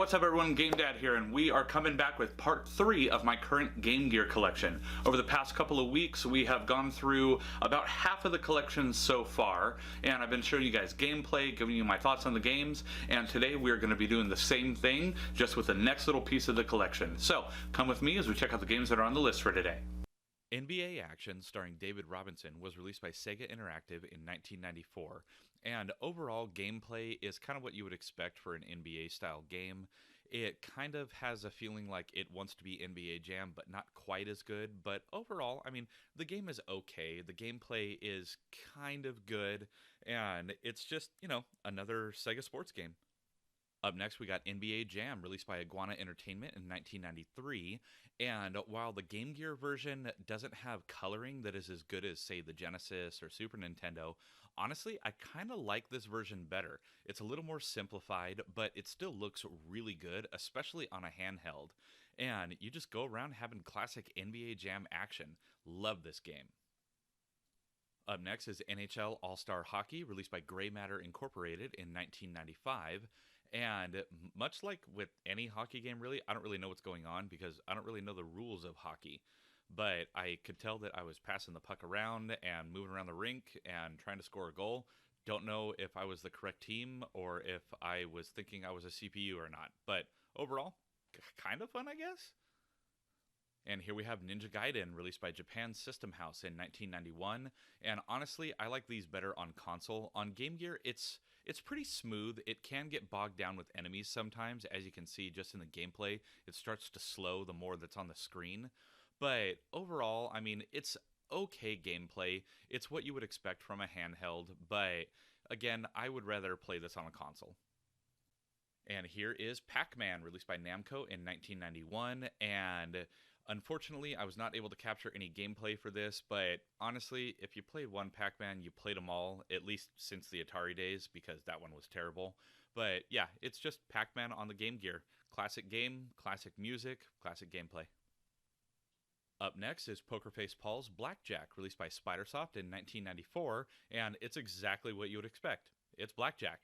what's up everyone, GameDad here, and we are coming back with part 3 of my current Game Gear collection. Over the past couple of weeks, we have gone through about half of the collection so far, and I've been showing you guys gameplay, giving you my thoughts on the games, and today we are going to be doing the same thing, just with the next little piece of the collection. So, come with me as we check out the games that are on the list for today. NBA Action, starring David Robinson, was released by Sega Interactive in 1994, and overall gameplay is kind of what you would expect for an NBA-style game. It kind of has a feeling like it wants to be NBA Jam, but not quite as good, but overall, I mean, the game is okay, the gameplay is kind of good, and it's just, another Sega sports game. Up next, we got NBA Jam, released by Iguana Entertainment in 1993, and while the Game Gear version doesn't have coloring that is as good as, say, the Genesis or Super Nintendo, honestly, I kind of like this version better. It's a little more simplified, but it still looks really good, especially on a handheld. And you just go around having classic NBA Jam action. Love this game. Up next is NHL All-Star Hockey, released by Gray Matter Incorporated in 1995. And much like with any hockey game, really, I don't really know what's going on because I don't really know the rules of hockey. But I could tell that I was passing the puck around and moving around the rink and trying to score a goal. Don't know if I was the correct team or if I was thinking I was a CPU or not. But overall, kind of fun, I guess. And here we have Ninja Gaiden, released by Japan System House in 1991. And honestly, I like these better on console. On Game Gear, it's pretty smooth. It can get bogged down with enemies sometimes. As you can see just in the gameplay, it starts to slow the more that's on the screen. But overall, I mean, it's okay gameplay. It's what you would expect from a handheld. But again, I would rather play this on a console. And here is Pac-Man, released by Namco in 1991, and unfortunately, I was not able to capture any gameplay for this, but honestly, if you played one Pac-Man, you played them all, at least since the Atari days, because that one was terrible. But yeah, it's just Pac-Man on the Game Gear. Classic game, classic music, classic gameplay. Up next is Poker Face Paul's Blackjack, released by Spidersoft in 1994, and it's exactly what you would expect. It's Blackjack.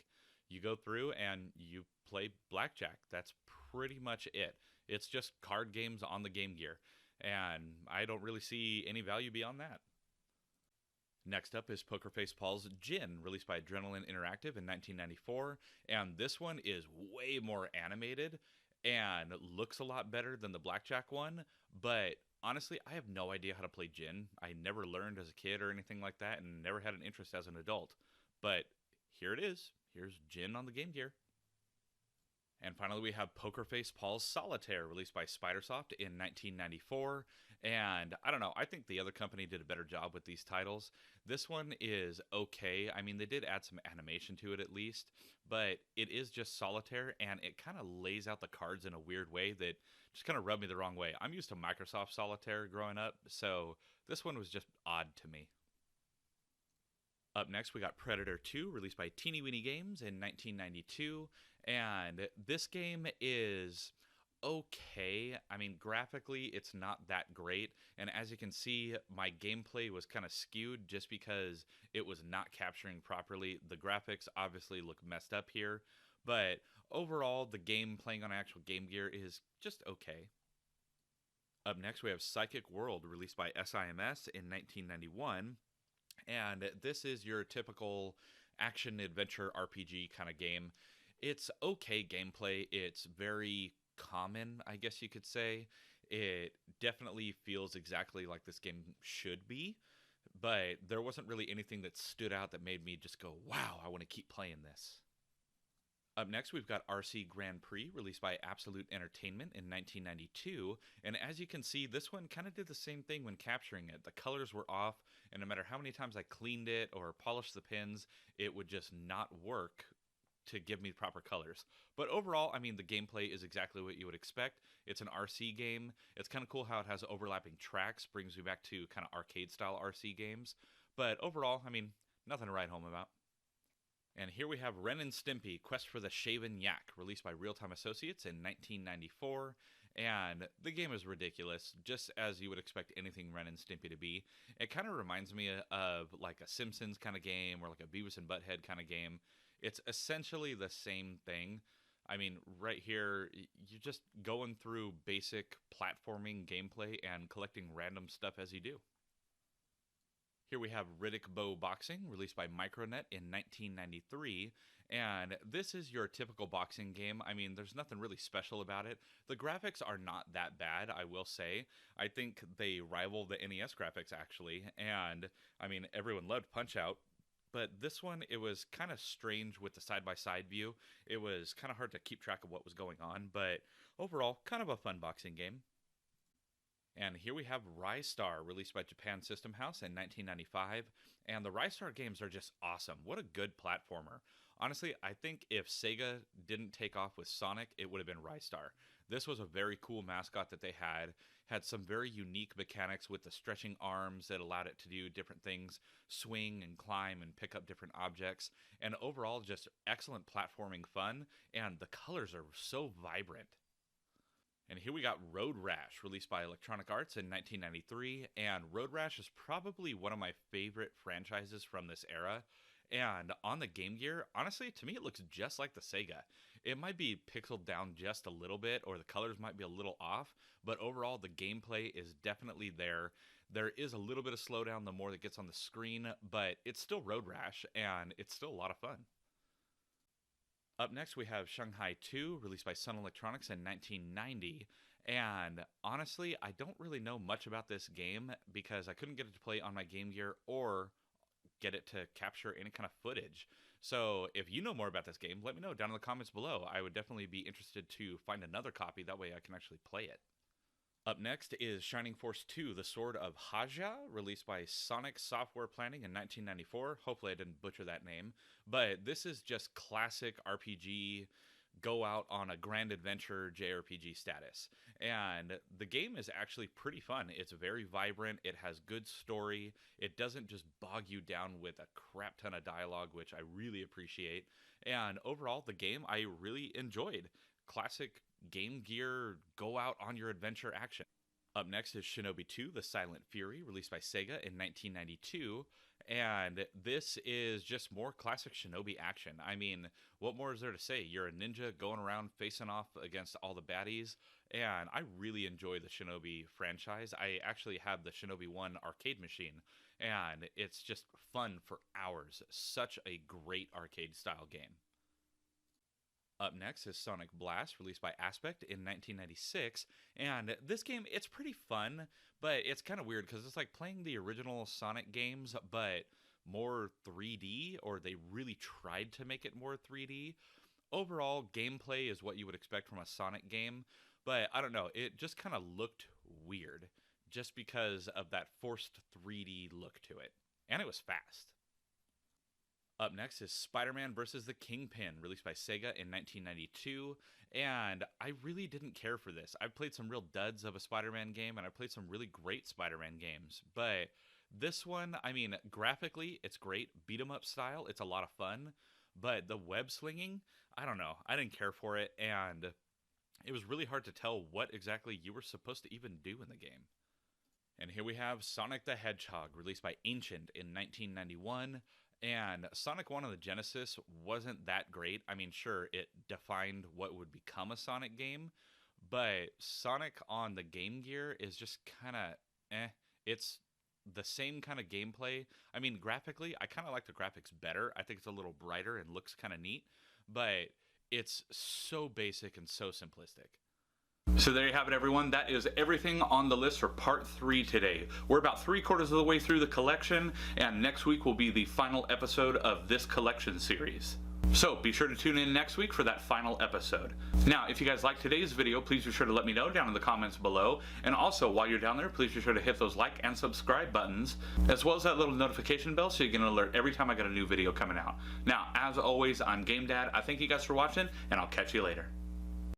You go through and you play Blackjack. That's pretty much it. It's just card games on the Game Gear, and I don't really see any value beyond that. Next up is Poker Face Paul's Jin, released by Adrenalin Interactive in 1994, and this one is way more animated and looks a lot better than the Blackjack one, but honestly, I have no idea how to play Jin. I never learned as a kid or anything like that, and never had an interest as an adult. But here it is. Here's Jin on the Game Gear. And finally, we have Poker Face Paul's Solitaire, released by Spidersoft in 1994. And I don't know, I think the other company did a better job with these titles. This one is okay. I mean, they did add some animation to it at least, but it is just Solitaire, and it kind of lays out the cards in a weird way that just kind of rubbed me the wrong way. I'm used to Microsoft Solitaire growing up, so this one was just odd to me. Up next, we got Predator 2, released by Teeny Weeny Games in 1992, and this game is okay. I mean, graphically, it's not that great, and as you can see, my gameplay was kind of skewed just because it was not capturing properly. The graphics obviously look messed up here, but overall, the game playing on actual Game Gear is just okay. Up next, we have Psychic World, released by SIMS in 1991. And this is your typical action-adventure RPG kind of game. It's okay gameplay. It's very common, I guess you could say. It definitely feels exactly like this game should be. But there wasn't really anything that stood out that made me just go, wow, I want to keep playing this. Up next, we've got RC Grand Prix, released by Absolute Entertainment in 1992, and as you can see, this one kind of did the same thing when capturing it. The colors were off, and no matter how many times I cleaned it or polished the pins, it would just not work to give me proper colors. But overall, I mean, the gameplay is exactly what you would expect. It's an RC game. It's kind of cool how it has overlapping tracks, brings me back to kind of arcade-style RC games. But overall, I mean, nothing to write home about. And here we have Ren and Stimpy, Quest for the Shaven Yak, released by Realtime Associates in 1994. And the game is ridiculous, just as you would expect anything Ren and Stimpy to be. It kind of reminds me of like a Simpsons kind of game or like a Beavis and Butthead kind of game. It's essentially the same thing. I mean, right here, you're just going through basic platforming gameplay and collecting random stuff as you do. Here we have Riddick Bow Boxing, released by Micronet in 1993, and this is your typical boxing game. I mean, there's nothing really special about it. The graphics are not that bad, I will say. I think they rival the NES graphics, actually, and, I mean, everyone loved Punch-Out! But this one, it was kind of strange with the side-by-side view. It was kind of hard to keep track of what was going on, but overall, kind of a fun boxing game. And here we have Ristar, released by Japan System House in 1995. And the Ristar games are just awesome. What a good platformer. Honestly, I think if Sega didn't take off with Sonic, it would have been Ristar. This was a very cool mascot that they had some very unique mechanics with the stretching arms that allowed it to do different things, swing and climb and pick up different objects, and overall just excellent platforming fun, and the colors are so vibrant. And here we got Road Rash, released by Electronic Arts in 1993, and Road Rash is probably one of my favorite franchises from this era. And on the Game Gear, honestly, to me it looks just like the Sega. It might be pixeled down just a little bit, or the colors might be a little off, but overall the gameplay is definitely there. There is a little bit of slowdown the more that gets on the screen, but it's still Road Rash, and it's still a lot of fun. Up next, we have Shanghai 2, released by Sun Electronics in 1990. And honestly, I don't really know much about this game because I couldn't get it to play on my Game Gear or get it to capture any kind of footage. So if you know more about this game, let me know down in the comments below. I would definitely be interested to find another copy. That way I can actually play it. Up next is Shining Force 2, The Sword of Haja, released by Sonic Software Planning in 1994. Hopefully I didn't butcher that name. But this is just classic RPG, go out on a grand adventure JRPG status. And the game is actually pretty fun. It's very vibrant. It has good story. It doesn't just bog you down with a crap ton of dialogue, which I really appreciate. And overall, the game I really enjoyed. Classic Game Gear, go out on your adventure action. Up next is Shinobi 2, The Silent Fury, released by Sega in 1992. And this is just more classic Shinobi action. I mean, what more is there to say? You're a ninja going around facing off against all the baddies. And I really enjoy the Shinobi franchise. I actually have the Shinobi 1 arcade machine. And it's just fun for hours. Such a great arcade style game. Up next is Sonic Blast, released by Aspect in 1996, and this game, it's pretty fun, but it's kind of weird because it's like playing the original Sonic games, but more 3D, or they really tried to make it more 3D. Overall, gameplay is what you would expect from a Sonic game, but I don't know, it just kind of looked weird, just because of that forced 3D look to it, and it was fast. Up next is Spider-Man vs. the Kingpin, released by Sega in 1992, and I really didn't care for this. I've played some real duds of a Spider-Man game, and I played some really great Spider-Man games, but this one, I mean, graphically, it's great, beat-em-up style, it's a lot of fun, but the web slinging, I don't know, I didn't care for it, and it was really hard to tell what exactly you were supposed to even do in the game. And here we have Sonic the Hedgehog, released by Ancient in 1991, and Sonic 1 on the Genesis wasn't that great. I mean, sure, it defined what would become a Sonic game, but Sonic on the Game Gear is just kind of It's the same kind of gameplay. I mean, graphically, I kind of like the graphics better. I think it's a little brighter and looks kind of neat, but it's so basic and so simplistic. So there you have it, everyone. That is everything on the list for part 3 today. We're about 3/4 of the way through the collection, and next week will be the final episode of this collection series. So be sure to tune in next week for that final episode. Now, if you guys liked today's video, please be sure to let me know down in the comments below. And also, while you're down there, please be sure to hit those like and subscribe buttons, as well as that little notification bell so you get an alert every time I got a new video coming out. Now, as always, I'm GameDad. I thank you guys for watching, and I'll catch you later.